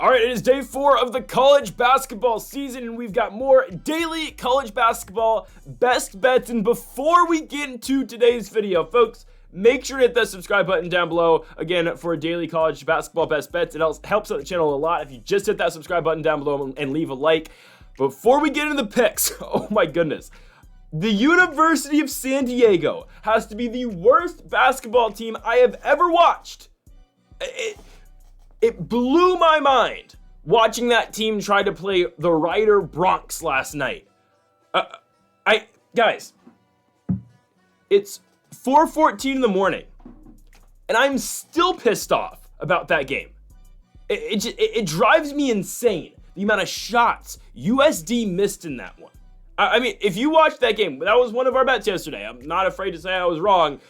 All right, it is day 4 of the college basketball season, and we've got more daily college basketball best bets. And before we get into today's video, folks, make sure to hit that subscribe button down below, again, for daily college basketball best bets. It helps out the channel a lot if you just hit that subscribe button down below and leave a like. Before we get into the picks, oh my goodness. The University of San Diego has to be the worst basketball team I have ever watched. It blew my mind watching that team try to play the Rider Bronx last night. Guys, it's 4:14 in the morning, and I'm still pissed off about that game. It drives me insane, the amount of shots USD missed in that one. I mean, if you watched that game, that was one of our bets yesterday. I'm not afraid to say I was wrong,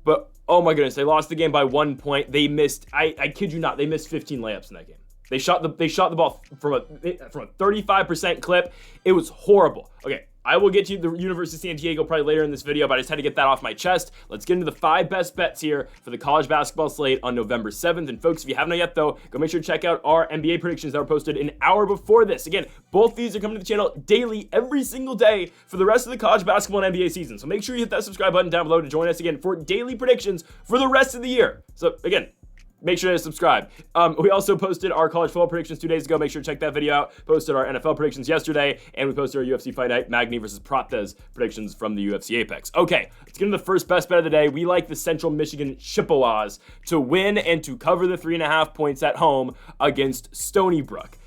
but oh my goodness, they lost the game by 1 point. They missed, I kid you not, they missed 15 layups in that game. They shot the ball from a 35% clip. It was horrible. Okay, I will get to the University of San Diego probably later in this video, but I just had to get that off my chest. Let's get into the 5 best bets here for the college basketball slate on November 7th. And folks, if you haven't yet though, go make sure to check out our NBA predictions that were posted an hour before this. Again, both these are coming to the channel daily, every single day for the rest of the college basketball and NBA season. So make sure you hit that subscribe button down below to join us again for daily predictions for the rest of the year. So again, make sure to subscribe. We also posted our college football predictions 2 days ago. Make sure to check that video out. Posted our NFL predictions yesterday, and we posted our UFC Fight Night Magny versus Prates predictions from the UFC Apex. Okay, let's get into the first best bet of the day. We like the Central Michigan Chippewas to win and to cover the 3.5 points at home against Stony Brook.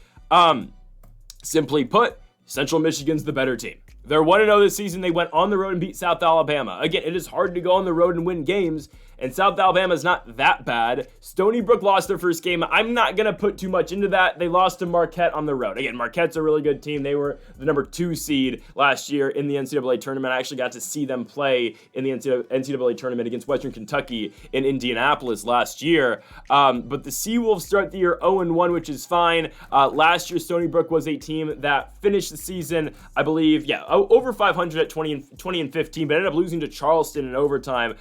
Simply put, Central Michigan's the better team. They're 1-0 this season. They went on the road and beat South Alabama. Again, it is hard to go on the road and win games, and South Alabama's not that bad. Stony Brook lost their first game. I'm not going to put too much into that. They lost to Marquette on the road. Again, Marquette's a really good team. They were the number 2 seed last year in the NCAA tournament. I actually got to see them play in the NCAA tournament against Western Kentucky in Indianapolis last year. But the Seawolves start the year 0-1, which is fine. Last year, Stony Brook was a team that finished the season, I believe, over 500 at 20 and 15, but ended up losing to Charleston in overtime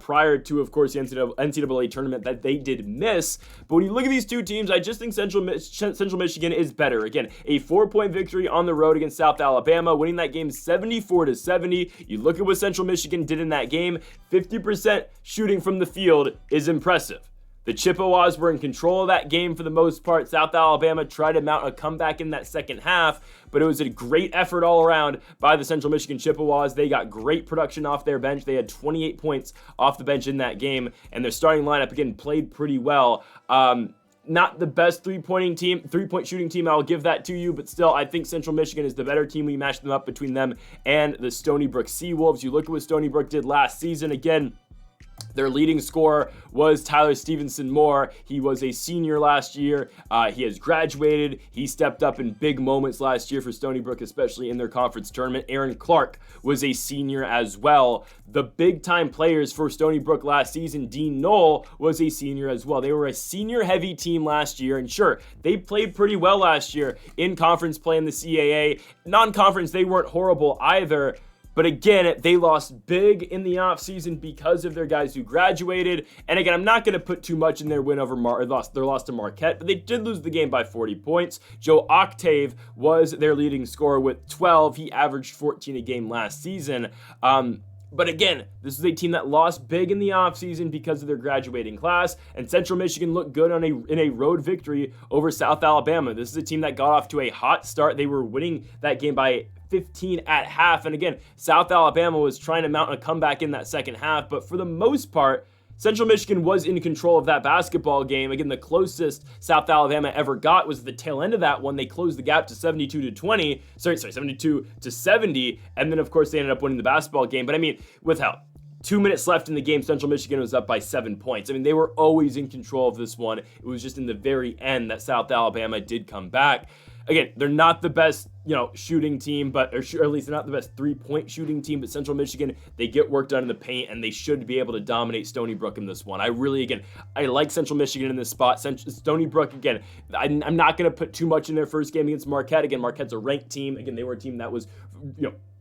prior to, of course, the NCAA tournament that they did miss. But when you look at these two teams, I just think Central Michigan is better. Again, a 4-point victory on the road against South Alabama, winning that game 74-70. You look at what Central Michigan did in that game, 50% shooting from the field is impressive. The Chippewas were in control of that game for the most part. South Alabama tried to mount a comeback in that second half, but it was a great effort all around by the Central Michigan Chippewas. They got great production off their bench. They had 28 points off the bench in that game, and their starting lineup, again, played pretty well. Not the best three-point shooting team, I'll give that to you, but still, I think Central Michigan is the better team when you match them up between them and the Stony Brook Seawolves. You look at what Stony Brook did last season. Again, their leading scorer was Tyler Stevenson Moore. He was a senior last year. He has graduated. He stepped up in big moments last year for Stony Brook, especially in their conference tournament. Aaron Clark was a senior as well. The big-time players for Stony Brook last season, Dean Knoll was a senior as well. They were a senior-heavy team last year, and sure, they played pretty well last year in conference play in the CAA. Non-conference, they weren't horrible either. But again, they lost big in the offseason because of their guys who graduated. And again, I'm not going to put too much in their win over their loss to Marquette, but they did lose the game by 40 points. Joe Octave was their leading scorer with 12. He averaged 14 a game last season. But again, this is a team that lost big in the offseason because of their graduating class, and Central Michigan looked good in a road victory over South Alabama. This is a team that got off to a hot start. They were winning that game by 15 at half, and again, South Alabama was trying to mount a comeback in that second half, but for the most part, Central Michigan was in control of that basketball game. Again, the closest South Alabama ever got was the tail end of that one. They closed the gap to 72-70, and then, of course, they ended up winning the basketball game. But, I mean, with 2 minutes left in the game, Central Michigan was up by 7 points. I mean, they were always in control of this one. It was just in the very end that South Alabama did come back. Again, they're not the best, shooting team, or at least they're not the best three-point shooting team, but Central Michigan, they get work done in the paint, and they should be able to dominate Stony Brook in this one. I like Central Michigan in this spot. Stony Brook, again, I'm not going to put too much in their first game against Marquette. Again, Marquette's a ranked team. Again, they were a team that was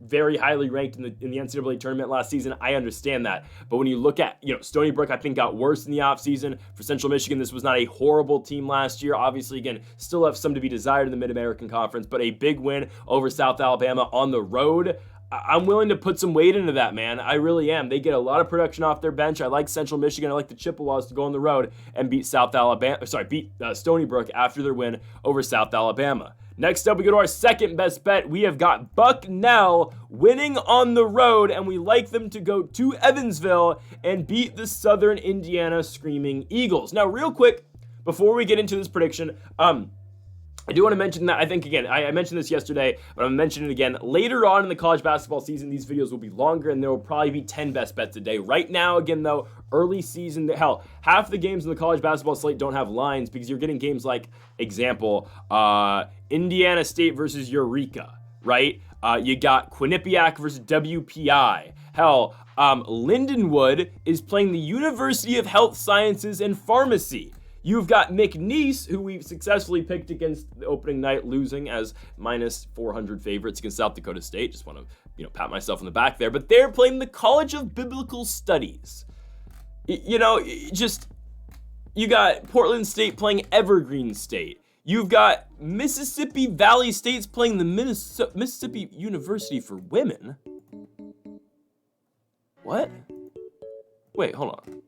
very highly ranked in the NCAA tournament last season. I understand that. But when you look at, Stony Brook, I think got worse in the offseason. For Central Michigan, this was not a horrible team last year. Obviously, again, still left some to be desired in the Mid-American Conference, but a big win over South Alabama on the road. I'm willing to put some weight into that, man. I really am. They get a lot of production off their bench. I like Central Michigan. I like the Chippewas to go on the road and beat Stony Brook after their win over South Alabama. Next up, we go to our second best bet. We have got Bucknell winning on the road, and we like them to go to Evansville and beat the Southern Indiana Screaming Eagles. Now, real quick, before we get into this prediction, I do want to mention that, I think, again, I mentioned this yesterday, but I'm going to mention it again. Later on in the college basketball season, these videos will be longer, and there will probably be 10 best bets a day. Right now, again, though, early season, hell, half the games in the college basketball slate don't have lines because you're getting games like, example, Indiana State versus Eureka, right? You got Quinnipiac versus WPI. Hell, Lindenwood is playing the University of Health Sciences and Pharmacy. You've got McNeese, who we successfully picked against the opening night, losing as minus 400 favorites against South Dakota State. Just want to, pat myself on the back there. But they're playing the College of Biblical Studies. You got Portland State playing Evergreen State. You've got Mississippi Valley State's playing the Mississippi University for Women. What? Wait, hold on.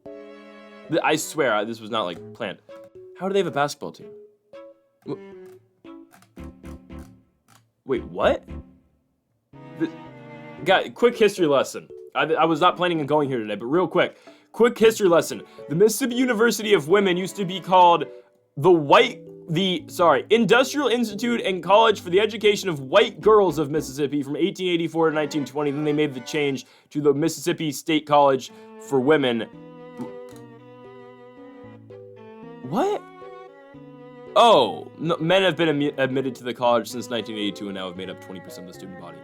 I swear, this was not, planned. How do they have a basketball team? Wait, what? Quick history lesson. I was not planning on going here today, but real quick. Quick history lesson. The Mississippi University of Women used to be called Industrial Institute and College for the Education of White Girls of Mississippi from 1884 to 1920. Then they made the change to the Mississippi State College for Women. What? Oh, no, men have been admitted to the college since 1982 and now have made up 20% of the student body.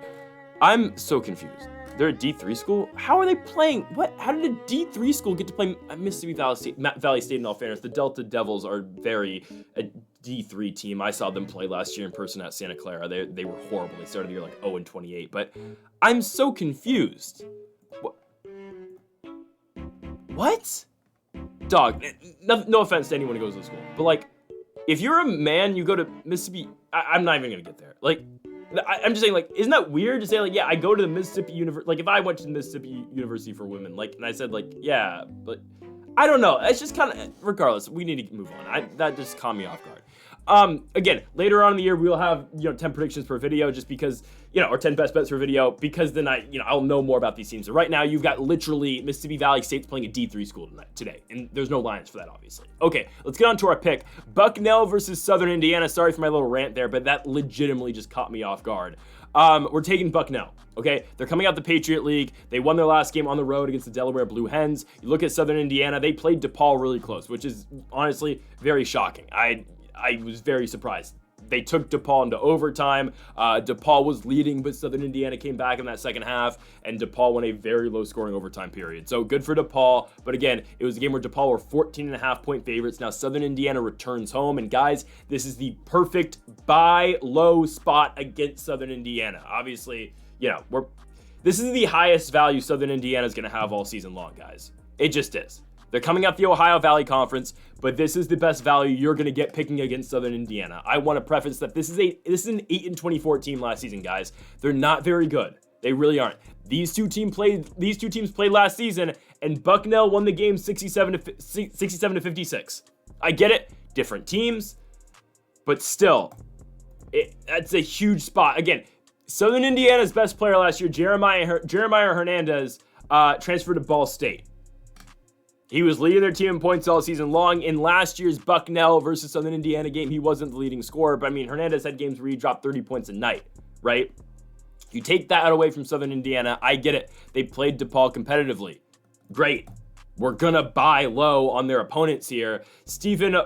I'm so confused. They're a D3 school? How are they playing? What? How did a D3 school get to play Mississippi Valley State in all fairness? The Delta Devils are a D3 team. I saw them play last year in person at Santa Clara. They were horrible. They started the year 0-28. But I'm so confused. What? Dog, no offense to anyone who goes to school, but if you're a man, you go to Mississippi, I'm not even gonna get there. I'm just saying, isn't that weird to say, yeah, I go to the Mississippi University, if I went to the Mississippi University for Women, and I said, yeah, but I don't know. It's just kind of, regardless, we need to move on. That just caught me off guard. Again, later on in the year, we'll have, 10 predictions per video just because, or 10 best bets per video, because then I'll know more about these teams. So right now, you've got literally Mississippi Valley State's playing a D3 school today, and there's no lines for that, obviously. Okay, let's get on to our pick. Bucknell versus Southern Indiana. Sorry for my little rant there, but that legitimately just caught me off guard. We're taking Bucknell, okay? They're coming out the Patriot League. They won their last game on the road against the Delaware Blue Hens. You look at Southern Indiana, they played DePaul really close, which is honestly very shocking. I was very surprised. They took DePaul into overtime. DePaul was leading, but Southern Indiana came back in that second half, and DePaul won a very low-scoring overtime period. So good for DePaul, but again, it was a game where DePaul were 14.5-point favorites. Now Southern Indiana returns home, and guys, this is the perfect buy low spot against Southern Indiana. Obviously, this is the highest value Southern Indiana is going to have all season long, guys. It just is. They're coming out the Ohio Valley Conference, but this is the best value you're going to get picking against Southern Indiana. I want to preface that this is an 8-24 team last season, guys. They're not very good. They really aren't. These two teams played last season, and Bucknell won the game 67 to 56. I get it, different teams, but still, that's a huge spot. Again, Southern Indiana's best player last year, Jeremiah Hernandez, transferred to Ball State. He was leading their team in points all season long. In last year's Bucknell versus Southern Indiana game, he wasn't the leading scorer, but Hernandez had games where he dropped 30 points a night, right? You take that away from Southern Indiana, I get it. They played DePaul competitively. Great. We're gonna buy low on their opponents here. Stephen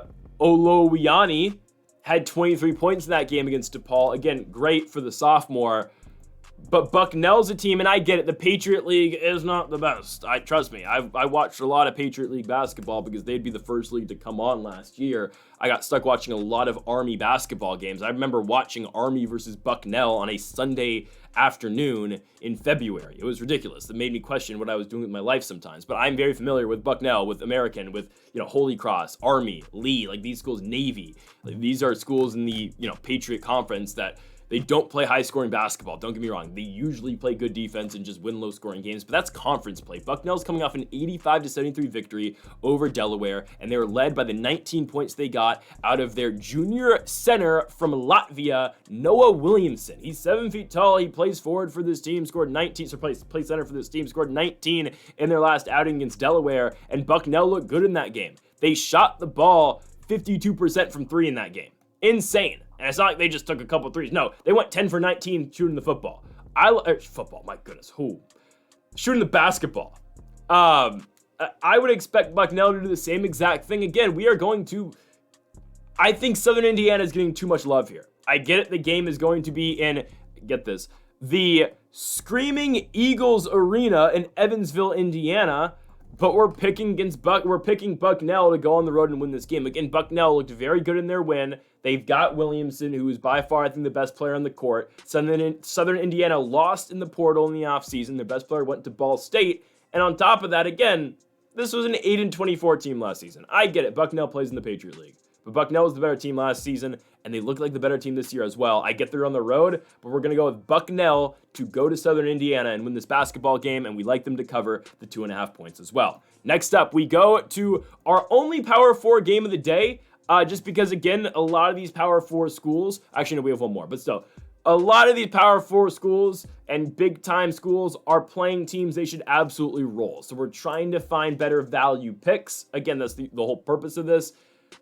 Olowiani had 23 points in that game against DePaul. Again, great for the sophomore, But Bucknell's a team, and I get it. The Patriot League is not the best. Trust me. I watched a lot of Patriot League basketball because they'd be the first league to come on last year. I got stuck watching a lot of Army basketball games. I remember watching Army versus Bucknell on a Sunday afternoon in February. It was ridiculous. It made me question what I was doing with my life sometimes. But I'm very familiar with Bucknell, with American, with Holy Cross, Army, Lee, like these schools, Navy. Like, these are schools in the Patriot Conference that. They don't play high-scoring basketball. Don't get me wrong. They usually play good defense and just win low-scoring games, but that's conference play. Bucknell's coming off an 85-73 victory over Delaware, and they were led by the 19 points they got out of their junior center from Latvia, Noah Williamson. He's 7 feet tall. He plays forward for this team, scored 19, so plays center for this team, scored 19 in their last outing against Delaware, and Bucknell looked good in that game. They shot the ball 52% from three in that game. Insane. And it's not like they just took a couple threes. No, they went 10 for 19 shooting the football. Football, my goodness. Shooting the basketball. I would expect Bucknell to do the same exact thing. Again, I think Southern Indiana is getting too much love here. I get it. The game is going to be in, get this, the Screaming Eagles Arena in Evansville, Indiana. But we're picking Bucknell to go on the road and win this game. Again, Bucknell looked very good in their win. They've got Williamson, who is by far, I think, the best player on the court. Southern Indiana lost in the portal in the offseason. Their best player went to Ball State. And on top of that, again, this was an 8-24 team last season. I get it. Bucknell plays in the Patriot League. But Bucknell was the better team last season, and they look like the better team this year as well. I get they're on the road, but we're going to go with Bucknell to go to Southern Indiana and win this basketball game, and we like them to cover the 2.5 points as well. Next up, we go to our only Power 4 game of the day, just because, again, a lot of these Power 4 schools, actually, no, we have one more, but still, a lot of these Power 4 schools and big-time schools are playing teams they should absolutely roll. So we're trying to find better value picks. Again, that's the whole purpose of this.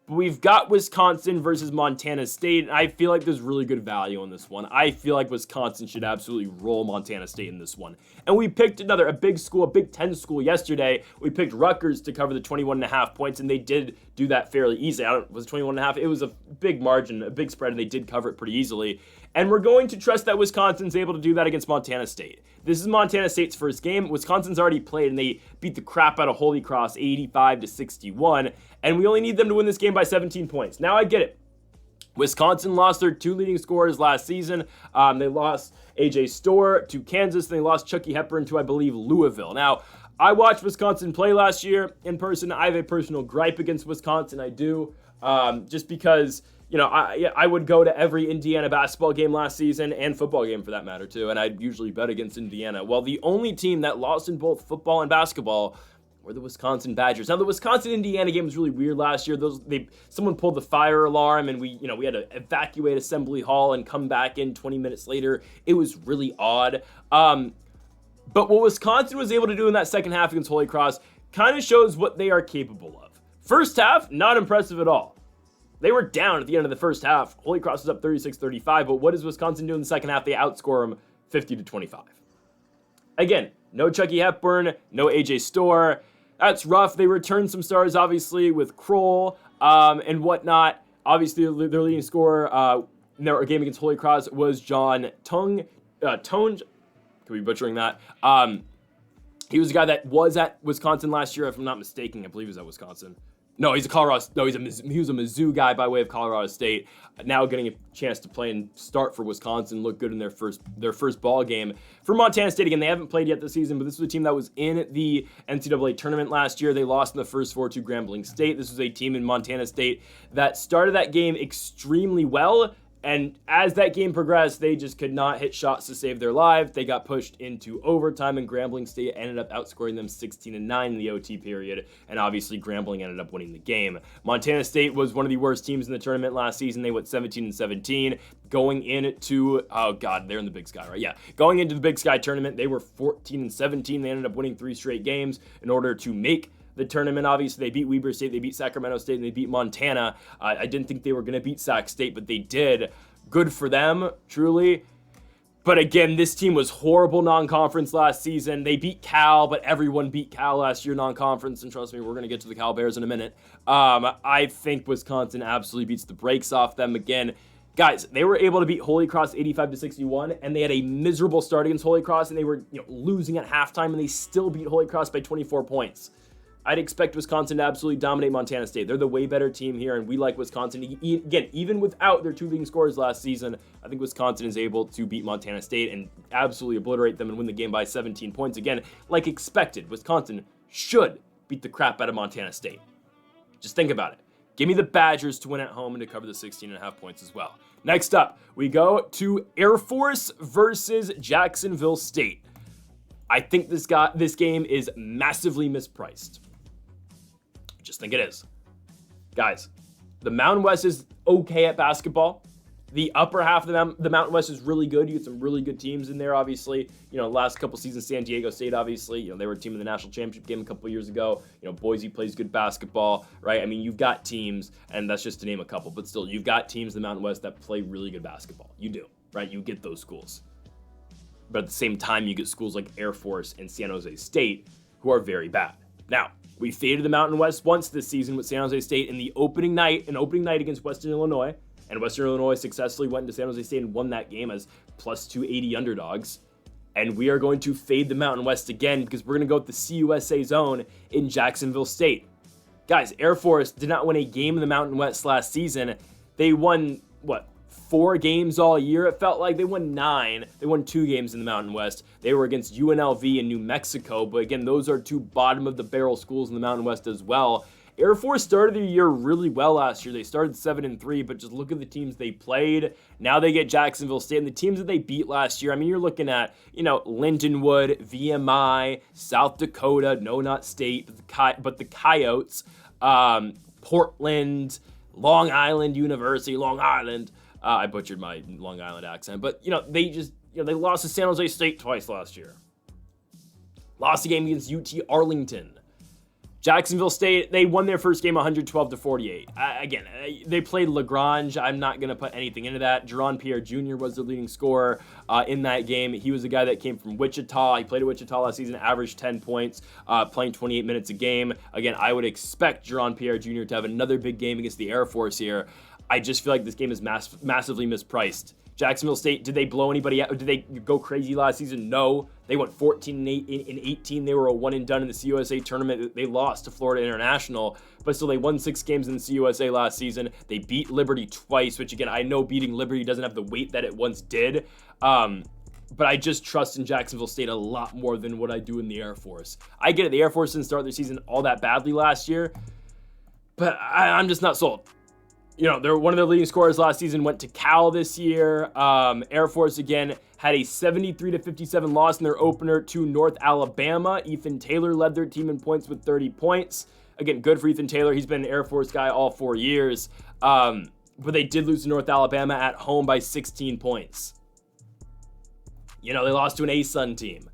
But we've got Wisconsin versus Montana State, and I feel like there's really good value on this one. I feel like Wisconsin should absolutely roll Montana State in this one. And we picked a big school, a Big Ten school yesterday. We picked Rutgers to cover the 21.5 points, and they did do that fairly easily. Was it 21.5? It was a big margin, a big spread, and they did cover it pretty easily. And we're going to trust that Wisconsin's able to do that against Montana State. This is Montana State's first game. Wisconsin's already played, and they beat the crap out of Holy Cross 85-61. And we only need them to win this game by 17 points. Now I get it. Wisconsin lost their two leading scorers last season. They lost A.J. Storr to Kansas, and they lost Chucky Hepburn to, I believe, Louisville. Now, I watched Wisconsin play last year in person. I have a personal gripe against Wisconsin. I do. Just because, I would go to every Indiana basketball game last season and football game for that matter, too. And I'd usually bet against Indiana. Well, the only team that lost in both football and basketball were the Wisconsin Badgers. Now, the Wisconsin-Indiana game was really weird last year. Someone pulled the fire alarm, and we had to evacuate Assembly Hall and come back in 20 minutes later. It was really odd. But what Wisconsin was able to do in that second half against Holy Cross kind of shows what they are capable of. First half, not impressive at all. They were down at the end of the first half. Holy Cross was up 36-35, but what does Wisconsin do in the second half? They outscore them 50-25. Again, no Chucky Hepburn, no A.J. Storr. That's rough. They returned some stars, obviously, with Kroll and whatnot. Obviously, their leading scorer in their game against Holy Cross was John Tone. Could be butchering that. He was a guy that was at Wisconsin last year, if I'm not mistaken. I believe he was at Wisconsin. No, he was a Mizzou guy by way of Colorado State. Now getting a chance to play and start for Wisconsin, look good in their first ball game. For Montana State, again, they haven't played yet this season, but this was a team that was in the NCAA tournament last year. They lost in the first 4 to Grambling State. This was a team in Montana State that started that game extremely well. And as that game progressed, they just could not hit shots to save their lives. They got pushed into overtime, and Grambling State ended up outscoring them 16-9 in the OT period. And obviously, Grambling ended up winning the game. Montana State was one of the worst teams in the tournament last season. They went 17-17. Going into, they're in the Big Sky, right? Yeah. Going into the Big Sky tournament, they were 14-17. They ended up winning 3 straight games in order to make the tournament. Obviously, they beat Weber State, they beat Sacramento State, and they beat Montana. I didn't think they were going to beat Sac State, but they did. Good for them, truly. But again, this team was horrible non-conference last season. They beat Cal, but everyone beat Cal last year non-conference, and trust me, we're going to get to the Cal Bears in a minute. I think Wisconsin absolutely beats the brakes off them again. Guys, they were able to beat Holy Cross 85-61, and they had a miserable start against Holy Cross, and they were losing at halftime, and they still beat Holy Cross by 24 points. I'd expect Wisconsin to absolutely dominate Montana State. They're the way better team here, and we like Wisconsin. Again, even without their 2 leading scorers last season, I think Wisconsin is able to beat Montana State and absolutely obliterate them and win the game by 17 points. Again, like expected, Wisconsin should beat the crap out of Montana State. Just think about it. Give me the Badgers to win at home and to cover the 16.5 points as well. Next up, we go to Air Force versus Jacksonville State. I think this game is massively mispriced. I just think it is. Guys, the Mountain West is okay at basketball. The upper half of the Mountain West is really good. You get some really good teams in there, obviously. Last couple seasons, San Diego State, obviously. They were a team in the national championship game a couple years ago. Boise plays good basketball, right? I mean, you've got teams, and that's just to name a couple, but still, you've got teams in the Mountain West that play really good basketball. You do, right? You get those schools. But at the same time, you get schools like Air Force and San Jose State who are very bad. Now, we faded the Mountain West once this season with San Jose State in the opening night against Western Illinois. And Western Illinois successfully went into San Jose State and won that game as plus 280 underdogs. And we are going to fade the Mountain West again because we're going to go with the CUSA zone in Jacksonville State. Guys, Air Force did not win a game in the Mountain West last season. They won, 4 games all year? It felt like they won 9. They won 2 games in the Mountain West. They were against UNLV and New Mexico. But again, those are 2 bottom-of-the-barrel schools in the Mountain West as well. Air Force started the year really well last year. They started 7-3, but just look at the teams they played. Now they get Jacksonville State, and the teams that they beat last year, I mean, you're looking at, Lindenwood, VMI, South Dakota, no, not State, but the Coyotes, Portland, Long Island University, Long Island. I butchered my Long Island accent, but, they lost to San Jose State twice last year. Lost a game against UT Arlington. Jacksonville State, they won their first game 112-48. Again, they played Lagrange. I'm not going to put anything into that. Jerron Pierre Jr. was the leading scorer in that game. He was the guy that came from Wichita. He played at Wichita last season, averaged 10 points, playing 28 minutes a game. Again, I would expect Jerron Pierre Jr. to have another big game against the Air Force here. I just feel like this game is massively mispriced. Jacksonville State, did they blow anybody out? Did they go crazy last season? No. They went 14-8 in 18. They were a one and done in the CUSA tournament. They lost to Florida International, but still they won 6 games in the CUSA last season. They beat Liberty twice, which again, I know beating Liberty doesn't have the weight that it once did. But I just trust in Jacksonville State a lot more than what I do in the Air Force. I get it. The Air Force didn't start their season all that badly last year, but I'm just not sold. They're one of their leading scorers last season went to Cal this year. Air Force, again, had a 73-57 loss in their opener to North Alabama. Ethan Taylor led their team in points with 30 points. Again, good for Ethan Taylor. He's been an Air Force guy all 4 years. But they did lose to North Alabama at home by 16 points. They lost to an ASUN team.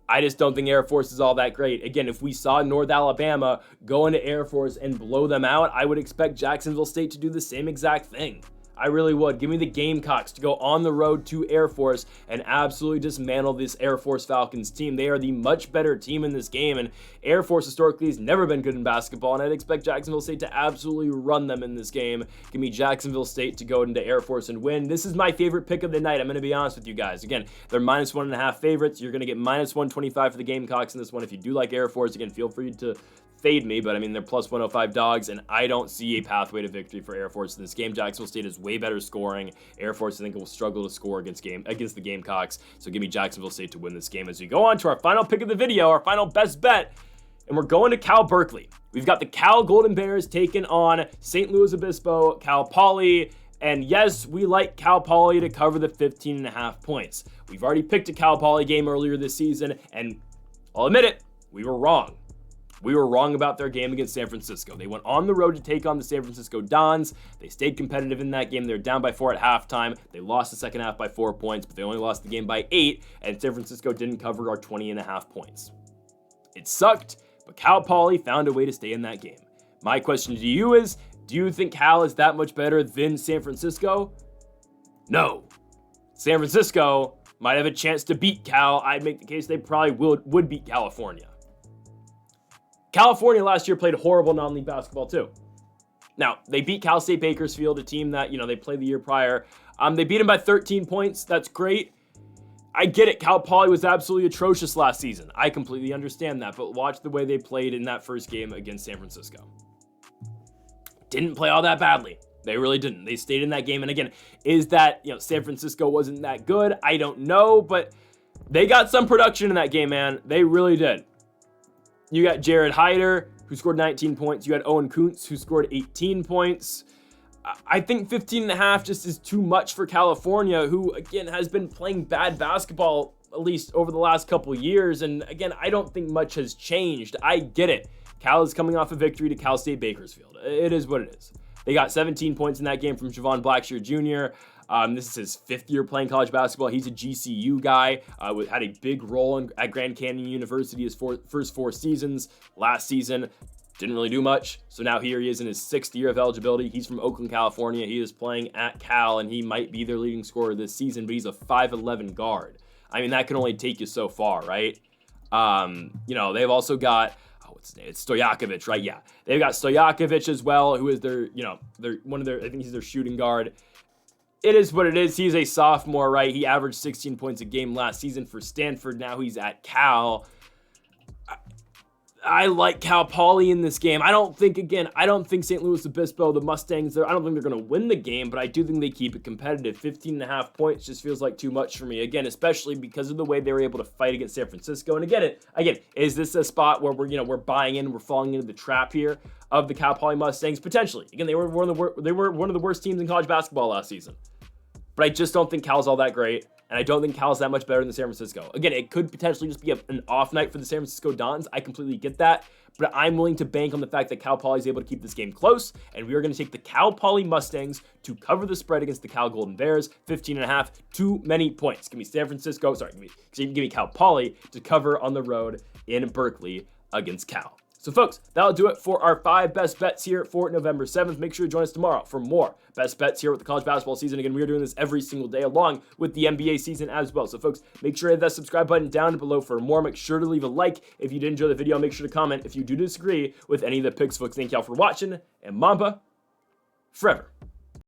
I just don't think Air Force is all that great. Again, if we saw North Alabama go into Air Force and blow them out, I would expect Jacksonville State to do the same exact thing. I really would. Give me the Gamecocks to go on the road to Air Force and absolutely dismantle this Air Force Falcons team. They are the much better team in this game, and Air Force historically has never been good in basketball, and I'd expect Jacksonville State to absolutely run them in this game. Give me Jacksonville State to go into Air Force and win. This is my favorite pick of the night. I'm going to be honest with you guys. Again, they're -1.5 favorites. You're going to get -125 for the Gamecocks in this one. If you do like Air Force, again, feel free to fade me, but I mean, they're +105 dogs, and I don't see a pathway to victory for Air Force in this game. Jacksonville State is way better scoring. Air Force, I think, will struggle to score against the Gamecocks, so give me Jacksonville State to win this game. As we go on to our final pick of the video, our final best bet, and we're going to Cal Berkeley. We've got the Cal Golden Bears taking on St. Louis Obispo, Cal Poly, and yes, we like Cal Poly to cover the 15.5 points. We've already picked a Cal Poly game earlier this season, and I'll admit it, we were wrong. We were wrong about their game against San Francisco. They went on the road to take on the San Francisco Dons. They stayed competitive in that game. They were down by 4 at halftime. They lost the second half by 4 points, but they only lost the game by 8, and San Francisco didn't cover our 20.5 points. It sucked, but Cal Poly found a way to stay in that game. My question to you is, do you think Cal is that much better than San Francisco? No. San Francisco might have a chance to beat Cal. I'd make the case they probably would beat California. California last year played horrible non-league basketball too. Now, they beat Cal State Bakersfield, a team that, they played the year prior. They beat them by 13 points. That's great. I get it. Cal Poly was absolutely atrocious last season. I completely understand that, but watch the way they played in that first game against San Francisco. Didn't play all that badly. They really didn't. They stayed in that game. And again, is that, San Francisco wasn't that good? I don't know, but they got some production in that game, man. They really did. You got Jared Hyder, who scored 19 points. You had Owen Kuntz, who scored 18 points. I think 15.5 just is too much for California, who, again, has been playing bad basketball, at least over the last couple years. And again, I don't think much has changed. I get it. Cal is coming off a victory to Cal State Bakersfield. It is what it is. They got 17 points in that game from Javon Blackshear Jr. This is his 5th year playing college basketball. He's a GCU guy, had a big role at Grand Canyon University his first 4 seasons. Last season, didn't really do much. So now here he is in his 6th year of eligibility. He's from Oakland, California. He is playing at Cal, and he might be their leading scorer this season, but he's a 5'11 guard. I mean, that can only take you so far, right? They've also got, what's his name? It's Stojakovic, right? Yeah. They've got Stojakovic as well, who is their I think he's their shooting guard. It is what it is. He's a sophomore, right? He averaged 16 points a game last season for Stanford. Now he's at Cal. I like Cal Poly in this game. I don't think St. Louis Obispo, the Mustangs, I don't think they're going to win the game, but I do think they keep it competitive. 15.5 points just feels like too much for me. Again, especially because of the way they were able to fight against San Francisco. And again, is this a spot where we're buying in, we're falling into the trap here of the Cal Poly Mustangs? Potentially. Again, they were one of the worst teams in college basketball last season. But I just don't think Cal's all that great. And I don't think Cal's that much better than San Francisco. Again, it could potentially just be an off night for the San Francisco Dons. I completely get that. But I'm willing to bank on the fact that Cal Poly is able to keep this game close. And we are going to take the Cal Poly Mustangs to cover the spread against the Cal Golden Bears. 15.5, too many points. Give me give me Cal Poly to cover on the road in Berkeley against Cal. So folks, that'll do it for our 5 best bets here for November 7th. Make sure to join us tomorrow for more best bets here with the college basketball season. Again, we are doing this every single day along with the NBA season as well. So folks, make sure to hit that subscribe button down below for more. Make sure to leave a like if you did enjoy the video. Make sure to comment if you do disagree with any of the picks. Folks, thank y'all for watching, and Mamba forever.